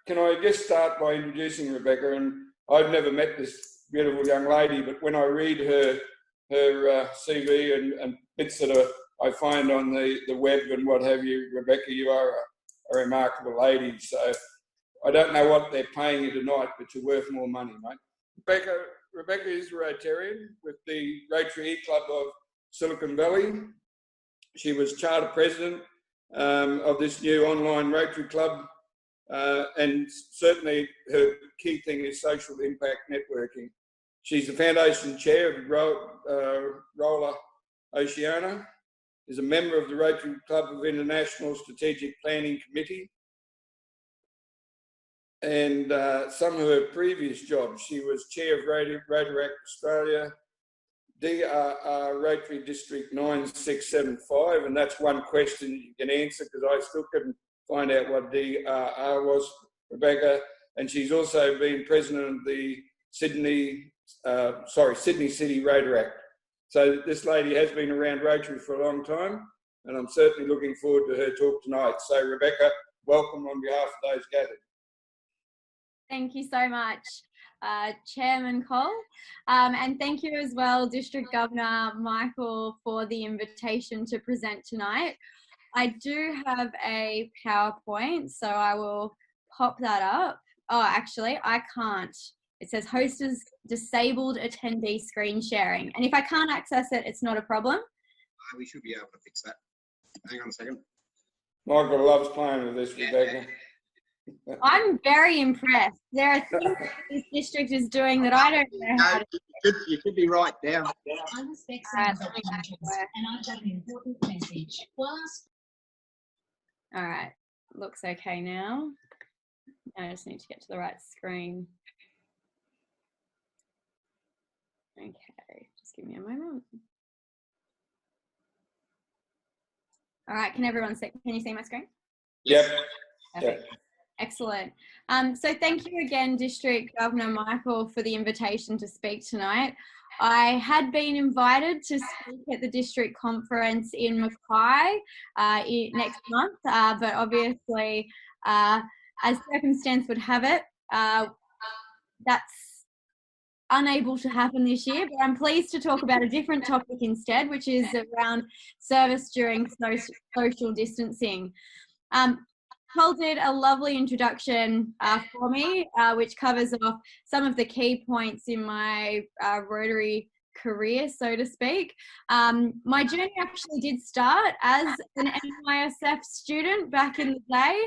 can I just start by introducing Rebecca? And I've never met this beautiful young lady, but when I read her CV and bits that I find on the web and what have you, Rebecca, you are a remarkable lady. So I don't know what they're paying you tonight, but you're worth more money, mate. Rebecca is a Rotarian with the Rotary E-Club of Silicon Valley. She was charter president of this new online Rotary Club, and certainly her key thing is social impact networking. She's the foundation chair of Roller Oceania, is a member of the Rotary Club of International Strategic Planning Committee, and some of her previous jobs, she was chair of Rotaract Australia, DRR Rotary District 9675, and that's one question you can answer because I still couldn't find out what DRR was, Rebecca. And she's also been president of the Sydney City Rotaract. So this lady has been around Rotary for a long time, and I'm certainly looking forward to her talk tonight. So Rebecca, welcome on behalf of those gathered. Thank you so much, Chairman Cole. And thank you as well, District Governor Michael, for the invitation to present tonight. I do have a PowerPoint, so I will pop that up. Oh, actually, I can't. It says host is disabled attendee screen sharing. And if I can't access it, it's not a problem. We should be able to fix that. Hang on a second. Michael loves playing with this, Rebecca. I'm very impressed. There are things that this district is doing that I don't know how to do. You should be right down. I respect some objections, and I've got an important message. All right, looks okay now. I just need to get to the right screen. Okay, just give me a moment. All right, can everyone see? Can you see my screen? Yep. Perfect. Yep. Excellent. So thank you again, District Governor Michael, for the invitation to speak tonight. I had been invited to speak at the district conference in Mackay next month, but obviously, as circumstance would have it, that's unable to happen this year, but I'm pleased to talk about a different topic instead, which is around service during social distancing. Cole did a lovely introduction for me, which covers off some of the key points in my Rotary career, so to speak. My journey actually did start as an NYSF student back in the day.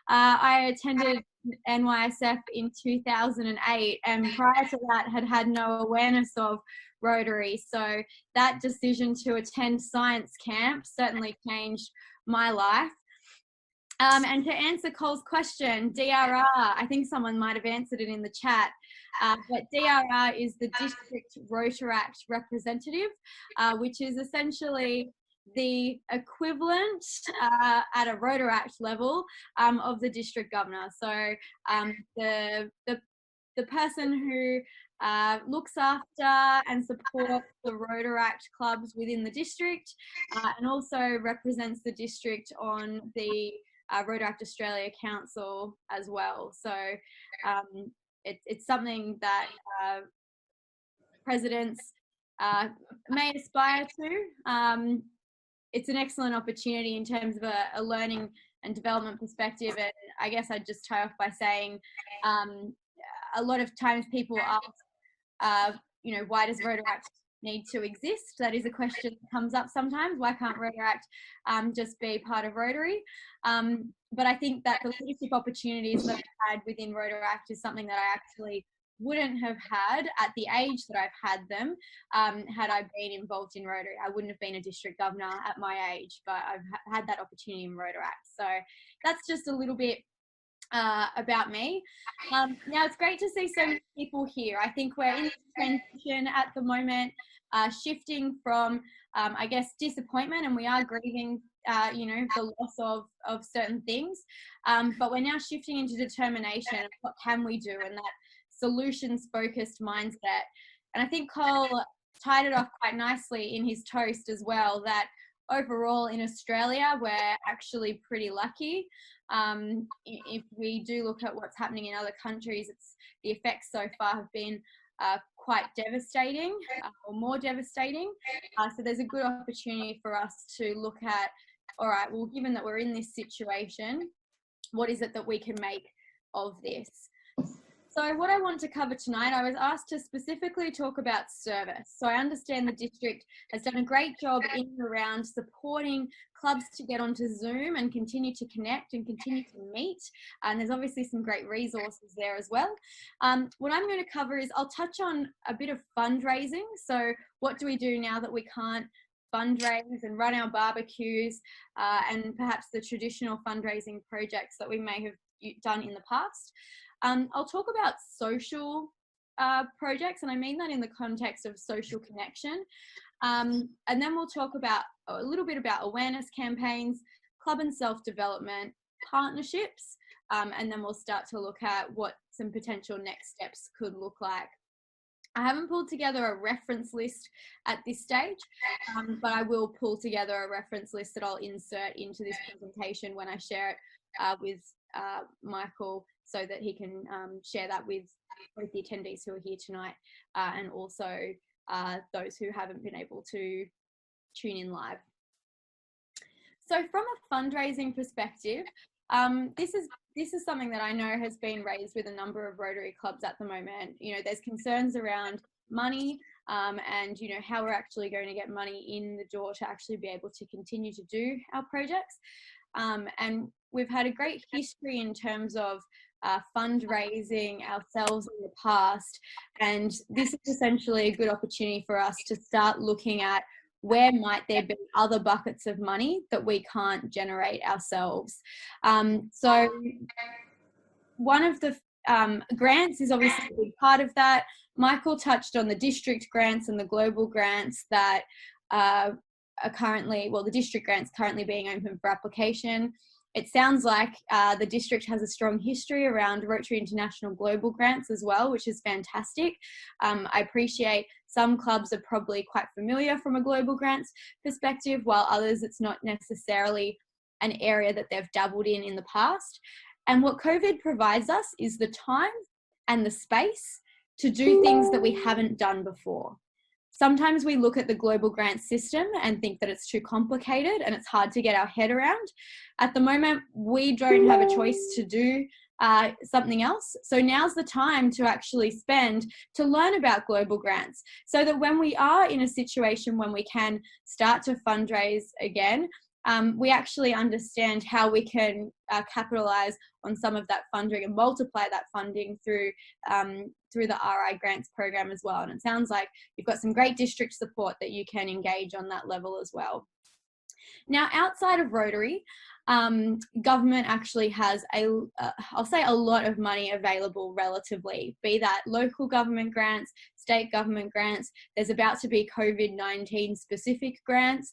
I attended NYSF in 2008, and prior to that had no awareness of Rotary. So that decision to attend science camp certainly changed my life. And to answer Cole's question, DRR, I think someone might have answered it in the chat, but DRR is the District Rotaract Representative, which is essentially the equivalent at a Rotaract level of the District Governor. So the person who looks after and supports the Rotaract clubs within the district, and also represents the district on the Rotaract Australia Council as well. So it's something that presidents may aspire to. It's an excellent opportunity in terms of a learning and development perspective. And I guess I'd just tie off by saying a lot of times people ask, why does Rotaract need to exist? That is a question that comes up sometimes. Why can't Rotaract just be part of Rotary? But I think that the leadership opportunities that I've had within Rotaract is something that I actually wouldn't have had at the age that I've had them had I been involved in Rotary. I wouldn't have been a district governor at my age, but I've had that opportunity in Rotaract. So that's just a little bit about me. Now, it's great to see so many people here. I think we're in transition at the moment, shifting from, I guess, disappointment, and we are grieving, the loss of certain things, but we're now shifting into determination of what can we do, and that solutions-focused mindset. And I think Cole tied it off quite nicely in his toast as well, that overall in Australia, we're actually pretty lucky. If we do look at what's happening in other countries, the effects so far have been quite devastating, or more devastating. So there's a good opportunity for us to look at, all right, well, given that we're in this situation, what is it that we can make of this? So what I want to cover tonight, I was asked to specifically talk about service. So I understand the district has done a great job in and around supporting clubs to get onto Zoom and continue to connect and continue to meet. And there's obviously some great resources there as well. What I'm going to cover is I'll touch on a bit of fundraising. So what do we do now that we can't fundraise and run our barbecues, and perhaps the traditional fundraising projects that we may have done in the past. I'll talk about social projects, and I mean that in the context of social connection. And then we'll talk about a little bit about awareness campaigns, club and self-development, partnerships, and then we'll start to look at what some potential next steps could look like. I haven't pulled together a reference list at this stage, but I will pull together a reference list that I'll insert into this presentation when I share it with Michael, so that he can share that with both the attendees who are here tonight and also those who haven't been able to tune in live. So from a fundraising perspective, this is something that I know has been raised with a number of Rotary clubs at the moment. You know, there's concerns around money and, you know, how we're actually going to get money in the door to actually be able to continue to do our projects. And we've had a great history in terms of fundraising ourselves in the past, and this is essentially a good opportunity for us to start looking at where might there be other buckets of money that we can't generate ourselves. So one of the grants is obviously a big part of that. Michael touched on the district grants and the global grants that are currently, well, the district grants currently being open for application. It sounds like the district has a strong history around Rotary International Global grants as well, which is fantastic. I appreciate some clubs are probably quite familiar from a global grants perspective, while others it's not necessarily an area that they've dabbled in the past. And what COVID provides us is the time and the space to do things that we haven't done before. Sometimes we look at the global grant system and think that it's too complicated and it's hard to get our head around. At the moment, we don't have a choice to do something else. So now's the time to actually spend to learn about global grants, so that when we are in a situation when we can start to fundraise again, we actually understand how we can capitalize on some of that funding and multiply that funding through the RI grants program as well. And it sounds like you've got some great district support that you can engage on that level as well. Now, outside of Rotary, government actually has I'll say a lot of money available relatively, be that local government grants, state government grants. There's about to be COVID-19 specific grants.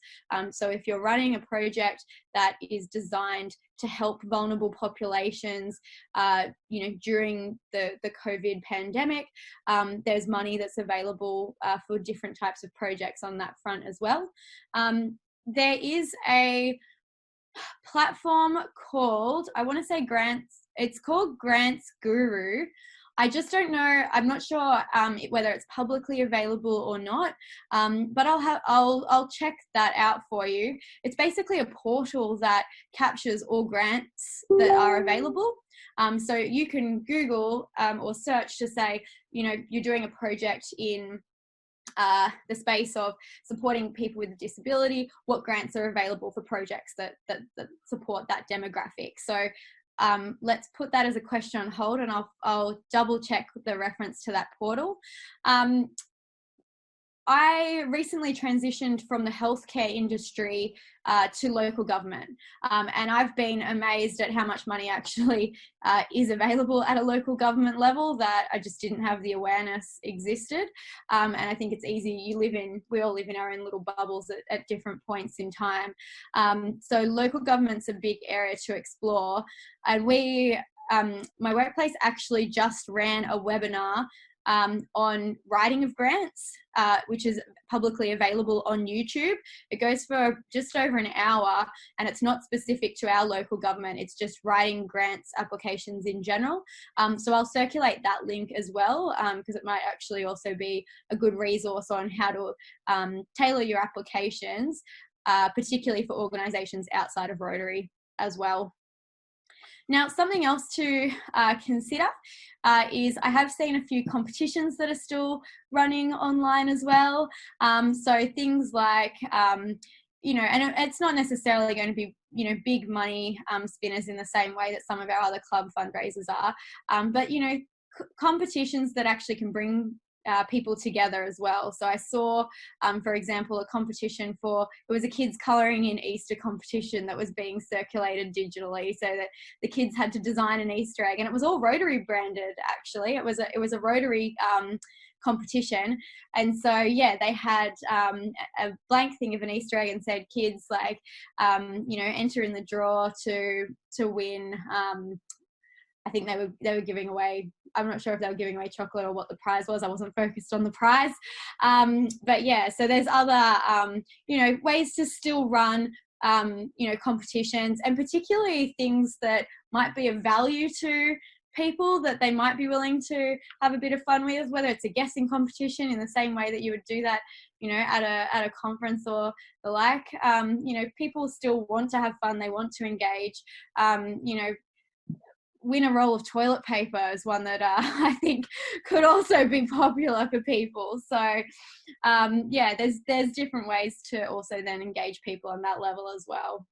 So if you're running a project that is designed to help vulnerable populations, you know, during the COVID pandemic, there's money that's available for different types of projects on that front as well. There is a platform called, I want to say Grants, it's called Grants Guru. I just don't know, I'm not sure whether it's publicly available or not, but I'll check that out for you. It's basically a portal that captures all grants that are available. So you can Google or search to say, you know, you're doing a project in the space of supporting people with a disability, what grants are available for projects that support that demographic. So let's put that as a question on hold, and I'll double check the reference to that portal. I recently transitioned from the healthcare industry to local government, and I've been amazed at how much money actually is available at a local government level that I just didn't have the awareness existed. And I think it's easy, we all live in our own little bubbles at different points in time. So local government's a big area to explore, and my workplace actually just ran a webinar on writing of grants, which is publicly available on YouTube. It goes for just over an hour, and it's not specific to our local government. It's just writing grants applications in general. So I'll circulate that link as well, because it might actually also be a good resource on how to tailor your applications, particularly for organisations outside of Rotary as well. Now, something else to consider is I have seen a few competitions that are still running online as well. So things like, you know, and it's not necessarily going to be, you know, big money spinners in the same way that some of our other club fundraisers are, but, you know, competitions that actually can bring people together as well. So I saw, for example, a competition it was a kids colouring in Easter competition that was being circulated digitally, so that the kids had to design an Easter egg, and it was all Rotary branded. Actually, it was a Rotary competition, and so yeah, they had a blank thing of an Easter egg and said, kids, like, you know, enter in the draw to win. I think they were giving away, I'm not sure if they were giving away chocolate or what the prize was. I wasn't focused on the prize. But yeah, so there's other, you know, ways to still run, you know, competitions, and particularly things that might be of value to people that they might be willing to have a bit of fun with, whether it's a guessing competition in the same way that you would do that, you know, at a conference or the like. You know, people still want to have fun. They want to engage. You know, win a roll of toilet paper is one that I think could also be popular for people. So yeah, there's different ways to also then engage people on that level as well.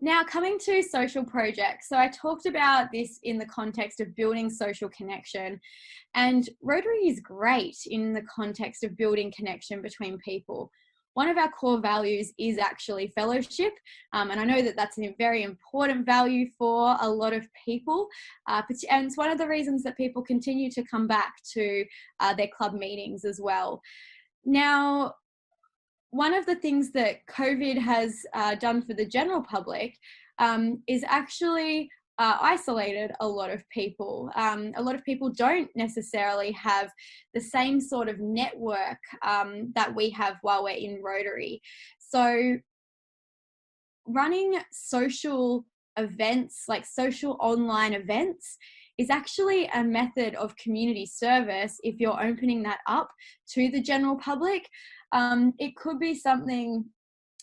Now, coming to social projects. So I talked about this in the context of building social connection, and Rotary is great in the context of building connection between people. One of our core values is actually fellowship, and I know that that's a very important value for a lot of people, and it's one of the reasons that people continue to come back to their club meetings as well. Now, one of the things that COVID has done for the general public is actually isolated a lot of people. A lot of people don't necessarily have the same sort of network that we have while we're in Rotary. So running social events, like social online events, is actually a method of community service if you're opening that up to the general public. It could be something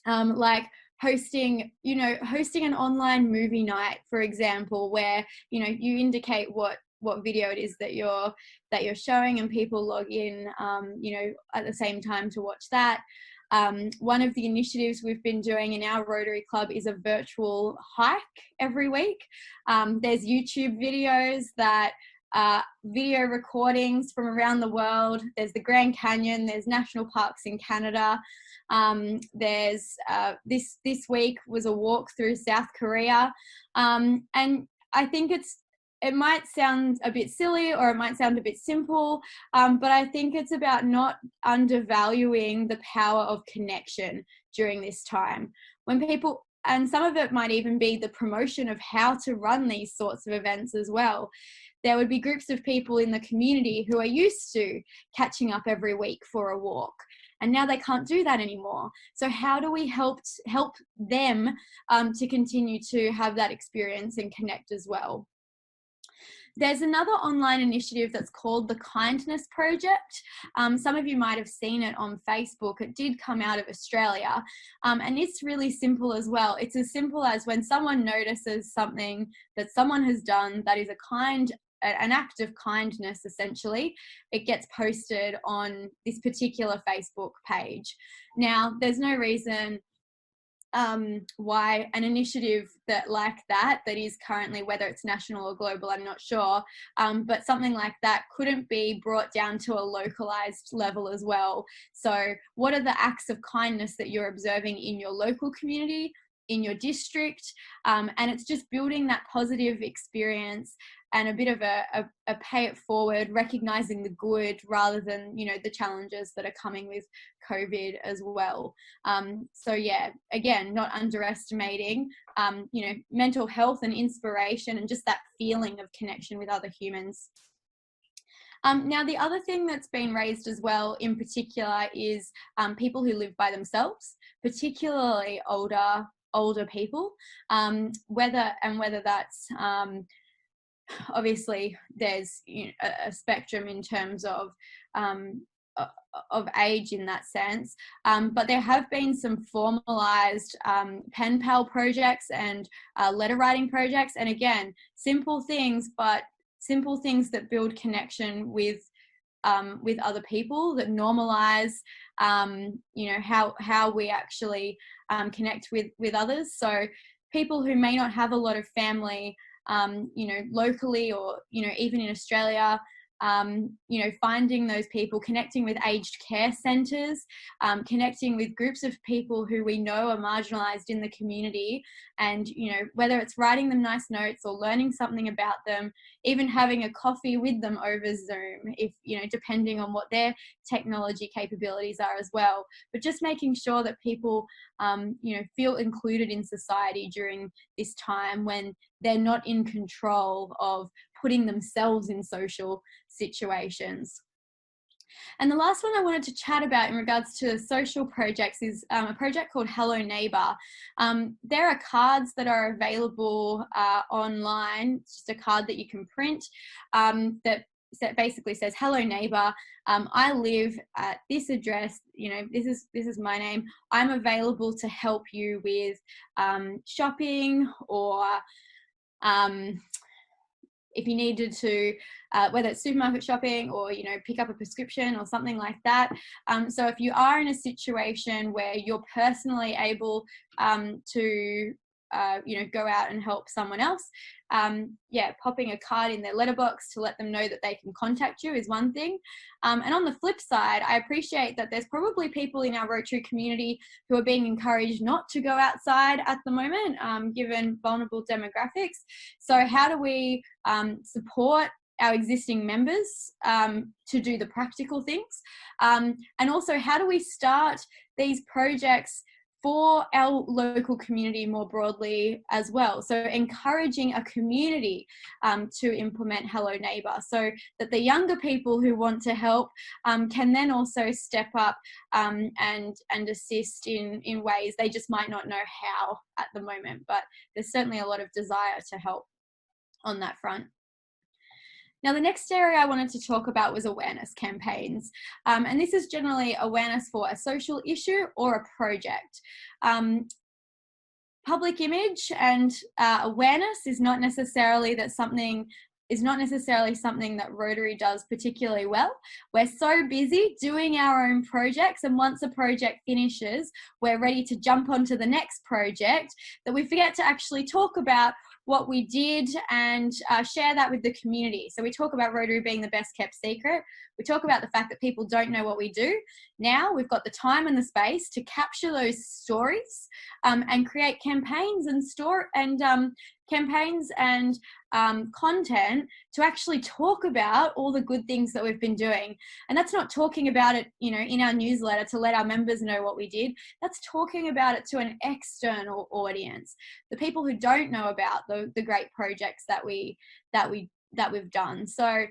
like hosting an online movie night, for example, where, you know, you indicate what video it is that you're showing, and people log in, you know, at the same time to watch that. One of the initiatives we've been doing in our Rotary Club is a virtual hike every week. There's YouTube videos that video recordings from around the world. There's the Grand Canyon, there's national parks in Canada. There's this week was a walk through South Korea. And I think it might sound a bit silly, or it might sound a bit simple, but I think it's about not undervaluing the power of connection during this time. When people, and some of it might even be the promotion of how to run these sorts of events as well. There would be groups of people in the community who are used to catching up every week for a walk, and now they can't do that anymore. So how do we help them to continue to have that experience and connect as well? There's another online initiative that's called the Kindness Project. Some of you might have seen it on Facebook. It did come out of Australia, and it's really simple as well. It's as simple as when someone notices something that someone has done that is an act of kindness, essentially, it gets posted on this particular Facebook page. Now, there's no reason why an initiative that is currently, whether it's national or global, I'm not sure, but something like that couldn't be brought down to a localized level as well. So what are the acts of kindness that you're observing in your local community, in your district? And it's just building that positive experience and a bit of a pay it forward, recognizing the good rather than, you know, the challenges that are coming with COVID as well. So yeah, again, not underestimating, you know, mental health and inspiration and just that feeling of connection with other humans. Now, the other thing that's been raised as well in particular is people who live by themselves, particularly older people, whether that's obviously there's a spectrum in terms of age in that sense, but there have been some formalized pen pal projects and letter writing projects, and again, simple things that build connection with other people, that normalize how we actually connect with others. So people who may not have a lot of family locally, or even in Australia, finding those people, connecting with aged care centres, connecting with groups of people who we know are marginalised in the community, and whether it's writing them nice notes or learning something about them, even having a coffee with them over Zoom, if depending on what their technology capabilities are as well, but just making sure that people feel included in society during this time when they're not in control of putting themselves in social situations. And the last one I wanted to chat about in regards to social projects is a project called Hello Neighbour. There are cards that are available online. It's just a card that you can print that basically says, "Hello neighbour, I live at this address, this is my name. I'm available to help you with shopping, or if you needed to, whether it's supermarket shopping or, pick up a prescription or something like that." So if you are in a situation where you're personally able to, go out and help someone else, popping a card in their letterbox to let them know that they can contact you is one thing. And on the flip side, I appreciate that there's probably people in our Rotary community who are being encouraged not to go outside at the moment, given vulnerable demographics. So how do we support our existing members to do the practical things? And also, how do we start these projects for our local community more broadly as well? So encouraging a community to implement Hello Neighbour, so that the younger people who want to help can then also step up and assist in ways they just might not know how at the moment, but there's certainly a lot of desire to help on that front. Now, the next area I wanted to talk about was awareness campaigns. And this is generally awareness for a social issue or a project. Public image and awareness is not necessarily something that Rotary does particularly well. We're so busy doing our own projects, and once a project finishes, we're ready to jump onto the next project, that we forget to actually talk about what we did and share that with the community. So we talk about Rotary being the best kept secret. We talk about the fact that people don't know what we do. Now we've got the time and the space to capture those stories and create campaigns and content to actually talk about all the good things that we've been doing. And that's not talking about it, in our newsletter to let our members know what we did. That's talking about it to an external audience, the people who don't know about the great projects that we've done. So,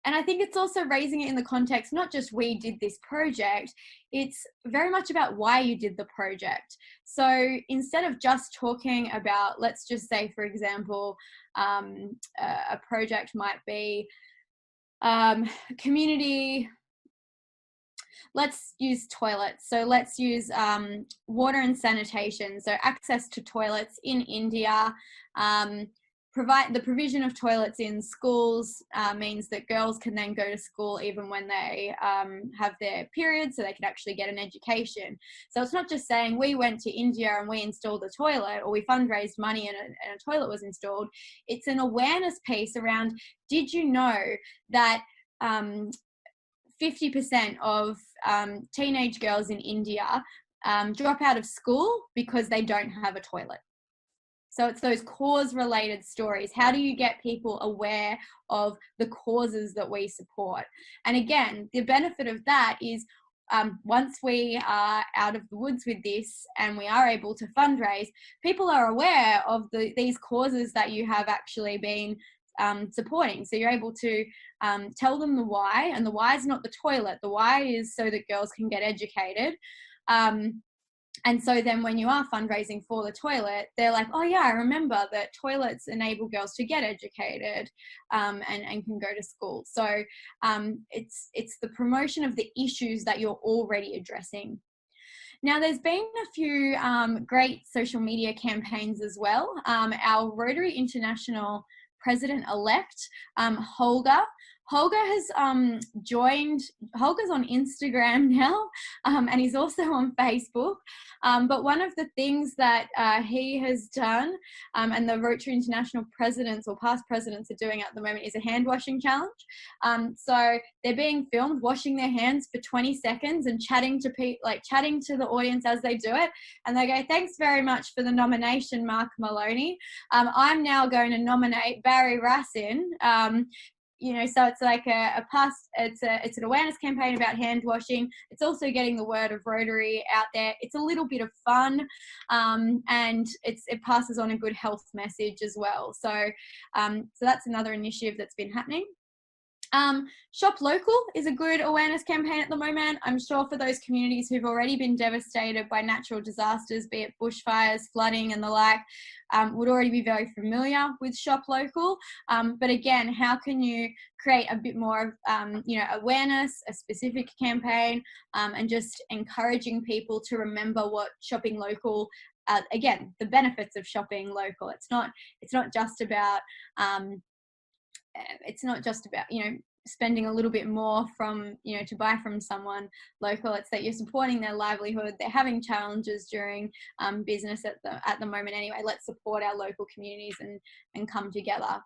and I think it's also raising it in the context, not just we did this project, it's very much about why you did the project. So instead of just talking about, let's just say, for example, a project might be community, let's use toilets. So let's use water and sanitation. So access to toilets in India. The provision of toilets in schools means that girls can then go to school even when they have their periods, so they can actually get an education. So it's not just saying we went to India and we installed a toilet, or we fundraised money and a toilet was installed. It's an awareness piece around, did you know that 50% of teenage girls in India drop out of school because they don't have a toilet? So it's those cause-related stories. How do you get people aware of the causes that we support? And again, the benefit of that is once we are out of the woods with this and we are able to fundraise, people are aware of these causes that you have actually been supporting. So you're able to tell them the why, and the why is not the toilet. The why is so that girls can get educated. And so then when you are fundraising for the toilet, they're like, oh yeah, I remember that toilets enable girls to get educated and can go to school. So it's the promotion of the issues that you're already addressing. Now, there's been a few great social media campaigns as well. Our Rotary International President-elect, Holger has joined. Holger's on Instagram now, and he's also on Facebook. But one of the things that he has done, and the Rotary International presidents or past presidents are doing at the moment, is a hand washing challenge. So they're being filmed washing their hands for 20 seconds and chatting to chatting to the audience as they do it. And they go, "Thanks very much for the nomination, Mark Maloney. I'm now going to nominate Barry Rassin." So it's like it's an awareness campaign about hand washing. It's also getting the word of Rotary out there. It's a little bit of fun, and it passes on a good health message as well. So that's another initiative that's been happening. Shop Local is a good awareness campaign at the moment. I'm sure for those communities who've already been devastated by natural disasters, be it bushfires, flooding and the like, would already be very familiar with Shop Local. But again, how can you create a bit more awareness, a specific campaign, and just encouraging people to remember what shopping local, again, the benefits of shopping local. It's not just about spending a little bit more from, to buy from someone local. It's that you're supporting their livelihood. They're having challenges during business at the moment anyway. Let's support our local communities and come together.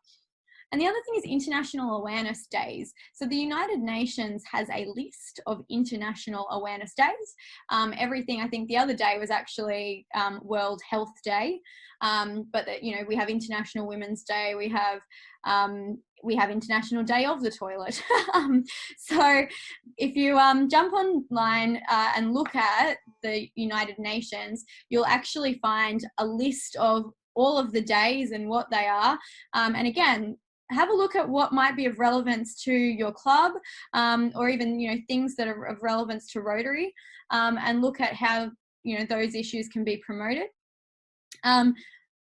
And the other thing is International Awareness Days. So the United Nations has a list of International Awareness Days. Everything, I think the other day was actually World Health Day. But we have International Women's Day. We have International Day of the Toilet. So if you jump online and look at the United Nations, you'll actually find a list of all of the days and what they are. And again, have a look at what might be of relevance to your club, or even, things that are of relevance to Rotary, and look at how, those issues can be promoted.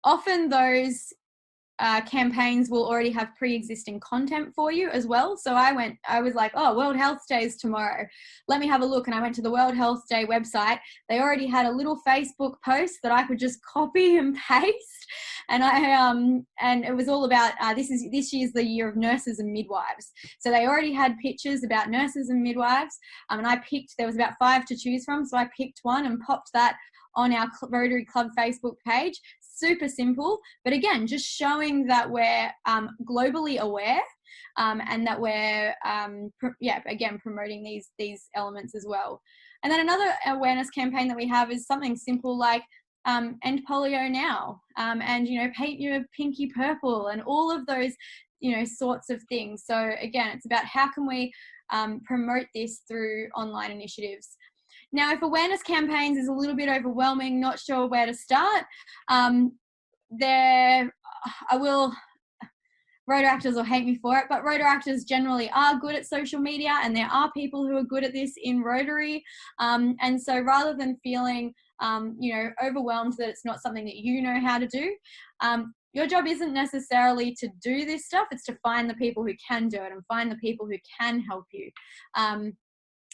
Often those campaigns will already have pre-existing content for you as well. So I was like, oh, World Health Day is tomorrow. Let me have a look. And I went to the World Health Day website. They already had a little Facebook post that I could just copy and paste. And and it was all about, this year's the year of nurses and midwives. So they already had pictures about nurses and midwives. And there was about 5 to choose from. So I picked one and popped that on our Rotary Club Facebook page. Super simple, but again, just showing that we're globally aware, and that we're again promoting these elements as well. And then another awareness campaign that we have is something simple like End Polio Now, and paint your pinky purple, and all of those sorts of things. So again, it's about how can we promote this through online initiatives. Now, if awareness campaigns is a little bit overwhelming, not sure where to start, Rotaractors will hate me for it, but Rotaractors generally are good at social media, and there are people who are good at this in Rotary. And so rather than feeling, overwhelmed that it's not something that you know how to do, your job isn't necessarily to do this stuff, it's to find the people who can do it and find the people who can help you.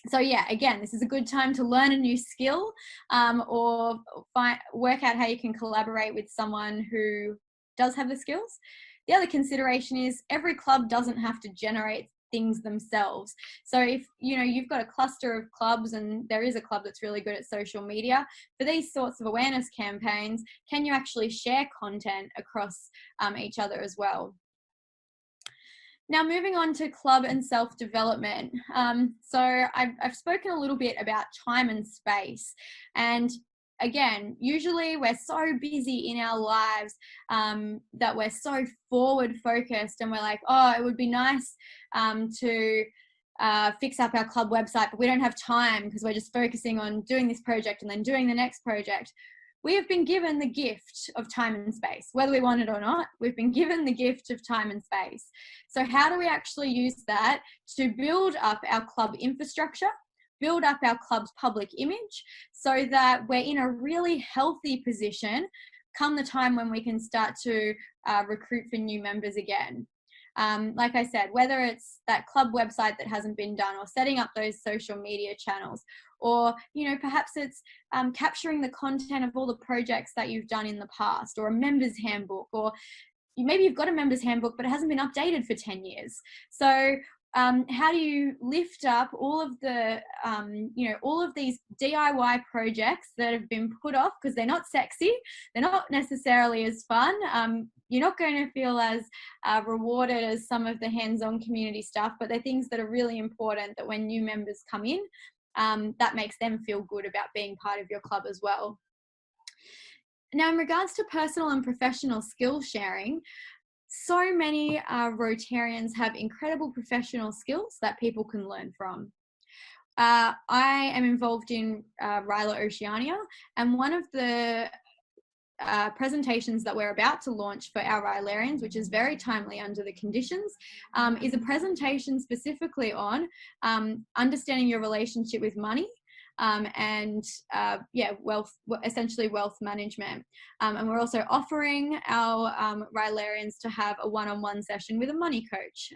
So yeah, again, this is a good time to learn a new skill, or work out how you can collaborate with someone who does have the skills. The other consideration is every club doesn't have to generate things themselves. So if you've got a cluster of clubs and there is a club that's really good at social media, for these sorts of awareness campaigns, can you actually share content across each other as well? Now, moving on to club and self-development. So I've spoken a little bit about time and space. And again, usually we're so busy in our lives that we're so forward-focused, and we're like, oh, it would be nice to fix up our club website, but we don't have time because we're just focusing on doing this project and then doing the next project. we have been given the gift of time and space, whether we want it or not. We've been given the gift of time and space. So how do we actually use that to build up our club infrastructure, build up our club's public image, so that we're in a really healthy position come the time when we can start to recruit for new members again? Like I said, whether it's that club website that hasn't been done, or setting up those social media channels, or, you know, perhaps it's capturing the content of all the projects that you've done in the past, or a members handbook, or maybe you've got a members handbook but it hasn't been updated for 10 years. So how do you lift up all of the, you know, all of these DIY projects that have been put off because they're not sexy, they're not necessarily as fun. You're not going to feel as rewarded as some of the hands-on community stuff, but they're things that are really important, that when new members come in, that makes them feel good about being part of your club as well. Now, in regards to personal and professional skill sharing, so many Rotarians have incredible professional skills that people can learn from. I am involved in RILA Oceania, and one of the presentations that we're about to launch for our Rilarians, which is very timely under the conditions, is a presentation specifically on understanding your relationship with money, and essentially wealth management. And we're also offering our Rilarians to have a one-on-one session with a money coach.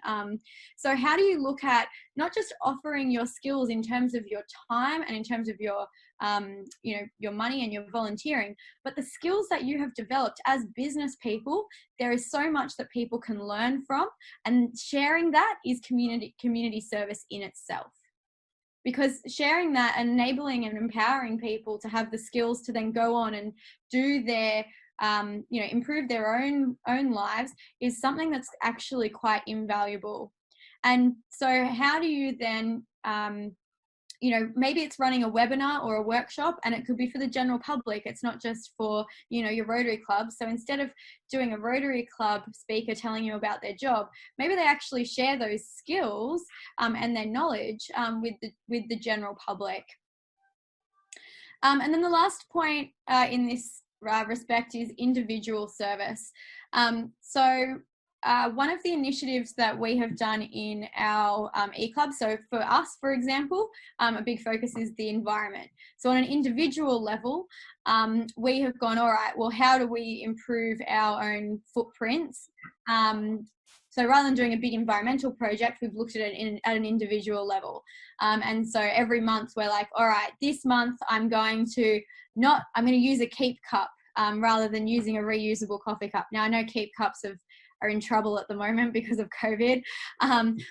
So how do you look at not just offering your skills in terms of your time and in terms of your you know, your money and your volunteering, but the skills that you have developed as business people? There is so much that people can learn from, and sharing that is community service in itself. Because sharing that and enabling and empowering people to have the skills to then go on and do their, you know, improve their own lives is something that's actually quite invaluable. And so how do you then, you know, maybe it's running a webinar or a workshop, and it could be for the general public. It's not just for, you know, your Rotary Club. So instead of doing a Rotary Club speaker telling you about their job, maybe they actually share those skills and their knowledge with the general public. And then the last point in this respect is individual service. One of the initiatives that we have done in our e-club, so for us, for example, a big focus is the environment. So on an individual level, we have gone, all right, well, how do we improve our own footprints? So rather than doing a big environmental project, we've looked at it at an individual level. And so every month we're like, all right, this month I'm going to use a keep cup rather than using a reusable coffee cup. Now I know keep cups are in trouble at the moment because of COVID.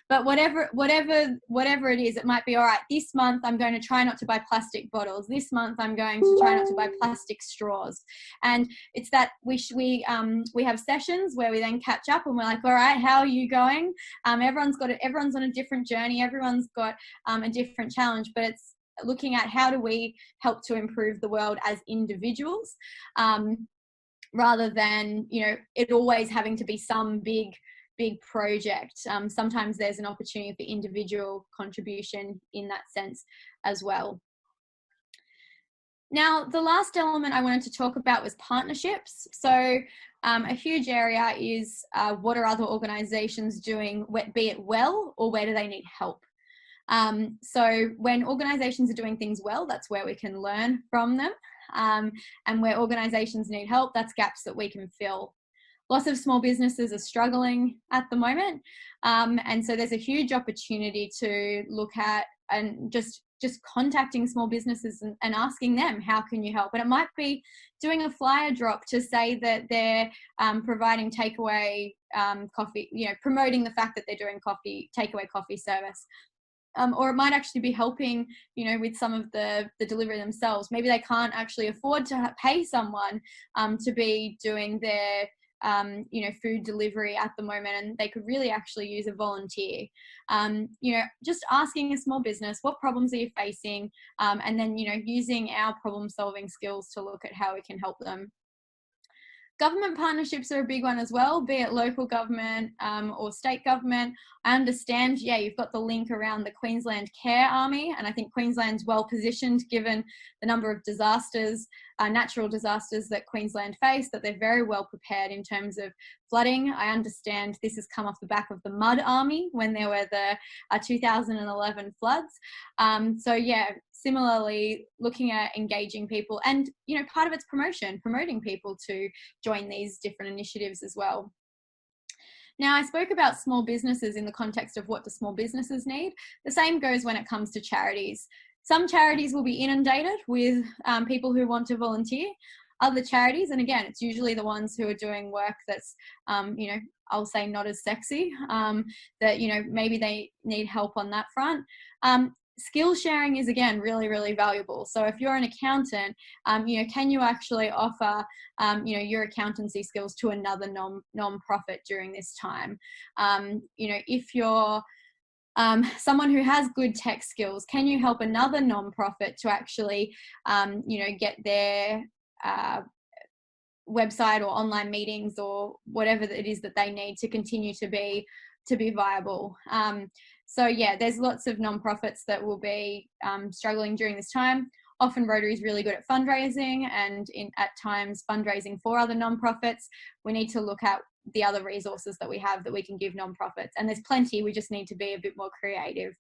But whatever it is, it might be, all right, this month I'm going to try not to buy plastic bottles. This month I'm going to try not to buy plastic straws. And it's that we have sessions where we then catch up and we're like, all right, how are you going? Everyone's on a different journey. Everyone's got a different challenge, but it's looking at how do we help to improve the world as individuals, rather than, you know, it always having to be some big project. Sometimes there's an opportunity for individual contribution in that sense as well. Now, the last element I wanted to talk about was partnerships. So a huge area is what are other organisations doing, be it well, or where do they need help? So when organisations are doing things well, that's where we can learn from them. And where organisations need help, that's gaps that we can fill. Lots of small businesses are struggling at the moment. And so there's a huge opportunity to look at and just contacting small businesses and asking them, how can you help? And it might be doing a flyer drop to say that they're providing takeaway coffee, you know, promoting the fact that they're doing takeaway coffee service. Or it might actually be helping, you know, with some of the delivery themselves. Maybe they can't actually afford to pay someone to be doing their, you know, food delivery at the moment, and they could really actually use a volunteer. You know, just asking a small business, what problems are you facing? And then, you know, using our problem-solving skills to look at how we can help them. Government partnerships are a big one as well, be it local government or state government. I understand, yeah, you've got the link around the Queensland Care Army, and I think Queensland's well positioned given the number of disasters natural disasters that Queensland faced, that they're very well prepared in terms of flooding. I understand this has come off the back of the mud army when there were the 2011 floods. So yeah, similarly looking at engaging people, and part of it's promoting people to join these different initiatives as well. Now, I spoke about small businesses in the context of what do small businesses need. The same goes when it comes to charities. Some charities will be inundated with people who want to volunteer. Other charities, and again, it's usually the ones who are doing work that's, I'll say not as sexy, that, maybe they need help on that front. Skill sharing is, again, really, really valuable. So if you're an accountant, can you actually offer, your accountancy skills to another non-profit during this time? If you're someone who has good tech skills, can you help another non-profit to actually, get their website or online meetings or whatever it is that they need to continue to be viable? So yeah, there's lots of non-profits that will be struggling during this time. Often Rotary is really good at fundraising, and at times fundraising for other non-profits. We need to look at the other resources that we have that we can give non-profits, and there's plenty. We just need to be a bit more creative.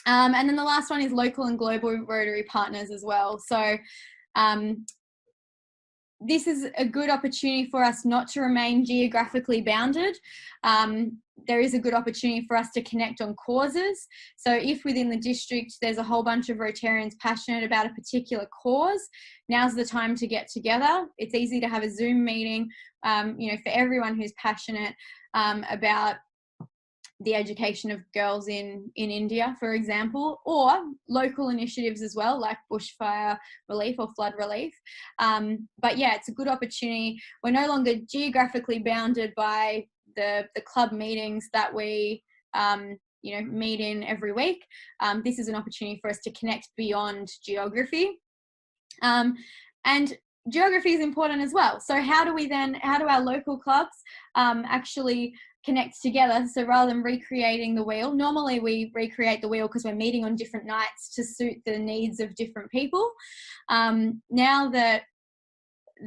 And then the last one is local and global Rotary partners as well. So this is a good opportunity for us not to remain geographically bounded. There is a good opportunity for us to connect on causes. So if within the district there's a whole bunch of Rotarians passionate about a particular cause, now's the time to get together. It's easy to have a Zoom meeting, for everyone who's passionate about the education of girls in India, for example, or local initiatives as well, like bushfire relief or flood relief. But yeah, it's a good opportunity. We're no longer geographically bounded by the club meetings that we meet in every week. This is an opportunity for us to connect beyond geography. And geography is important as well. So how do our local clubs actually connect together? So rather than recreating the wheel, normally we recreate the wheel because we're meeting on different nights to suit the needs of different people. Now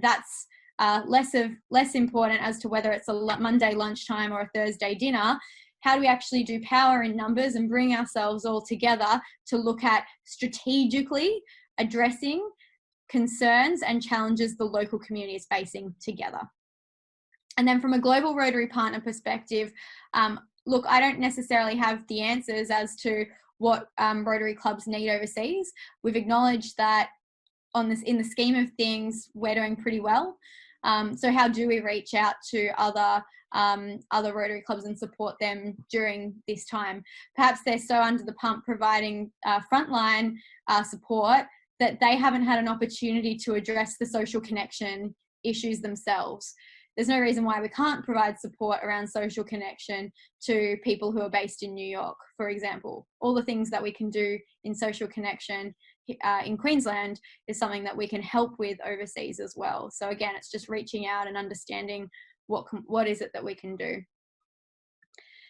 that's less important as to whether it's a Monday lunchtime or a Thursday dinner, how do we actually do power in numbers and bring ourselves all together to look at strategically addressing concerns and challenges the local community is facing together? And then from a global Rotary partner perspective, look, I don't necessarily have the answers as to what Rotary clubs need overseas. We've acknowledged that in the scheme of things, we're doing pretty well. So how do we reach out to other Rotary clubs and support them during this time? Perhaps they're so under the pump providing frontline support that they haven't had an opportunity to address the social connection issues themselves. There's no reason why we can't provide support around social connection to people who are based in New York, for example. All the things that we can do in social connection in Queensland is something that we can help with overseas as well. So again, it's just reaching out and understanding what is it that we can do.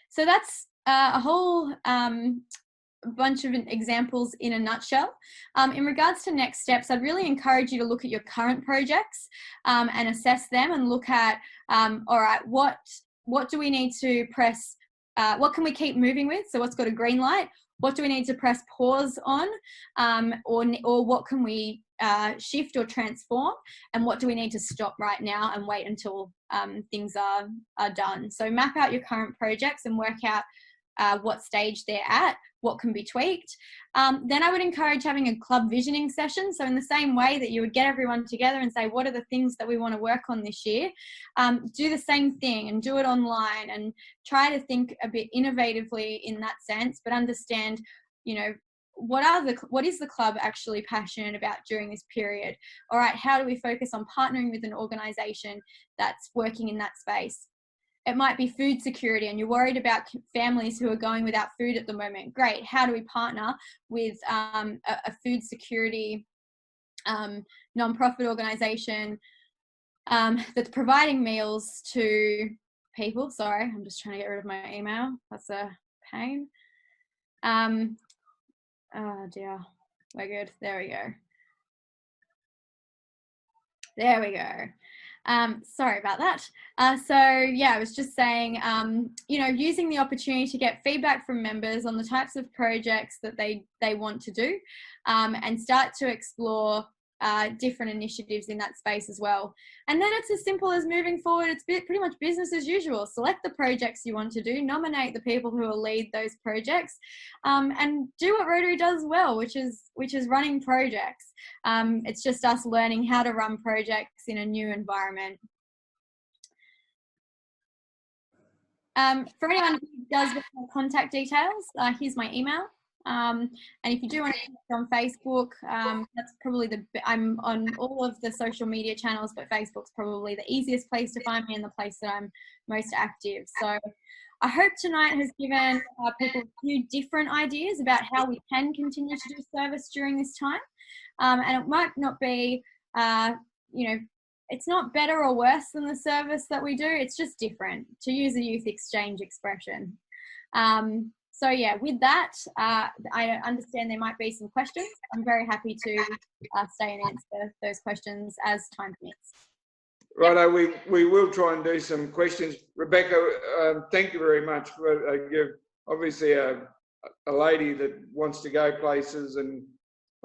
So that's a whole bunch of examples in a nutshell. In regards to next steps, I'd really encourage you to look at your current projects and assess them and look at, all right, what do we need to press, what can we keep moving with? So what's got a green light? What do we need to press pause on? Or what can we shift or transform? And what do we need to stop right now and wait until things are done? So map out your current projects and work out what stage they're at, what can be tweaked. Then I would encourage having a club visioning session. So in the same way that you would get everyone together and say, what are the things that we want to work on this year? Do the same thing and do it online and try to think a bit innovatively in that sense, but understand, what is the club actually passionate about during this period? All right, how do we focus on partnering with an organisation that's working in that space? It might be food security and you're worried about families who are going without food at the moment. Great. How do we partner with a food security non-profit organisation that's providing meals to people? Sorry, I'm just trying to get rid of my email. That's a pain. Oh dear. We're good. There we go. There we go. Sorry about that. So yeah, I was just saying, you know, using the opportunity to get feedback from members on the types of projects that they want to do, and start to explore different initiatives in that space as well. And then it's as simple as moving forward. It's pretty much business as usual. Select the projects you want to do, nominate the people who will lead those projects, and do what Rotary does well, which is running projects. It's just us learning how to run projects in a new environment. For anyone who does want more contact details, here's my email. And if you do want to connect on Facebook, that's probably I'm on all of the social media channels, but Facebook's probably the easiest place to find me and the place that I'm most active. So I hope tonight has given people a few different ideas about how we can continue to do service during this time. And it might not be, you know, it's not better or worse than the service that we do. It's just different, to use a youth exchange expression. So yeah, with that, I understand there might be some questions. I'm very happy to stay and answer those questions as time permits. Righto, we will try and do some questions. Rebecca, thank you very much. You're obviously a lady that wants to go places, and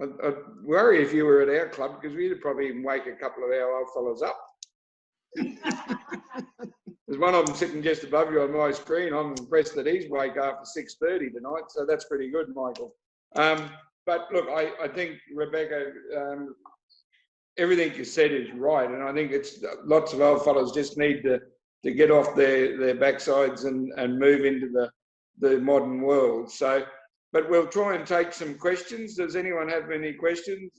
I'd worry if you were at our club, because we'd probably even wake a couple of our old fellas up. There's one of them sitting just above you on my screen. I'm impressed that he's awake after 6:30 tonight, so that's pretty good, Michael. But look, I think, Rebecca, everything you said is right, and I think it's lots of old fellas just need to get off their backsides and move into the modern world. So, but we'll try and take some questions. Does anyone have any questions?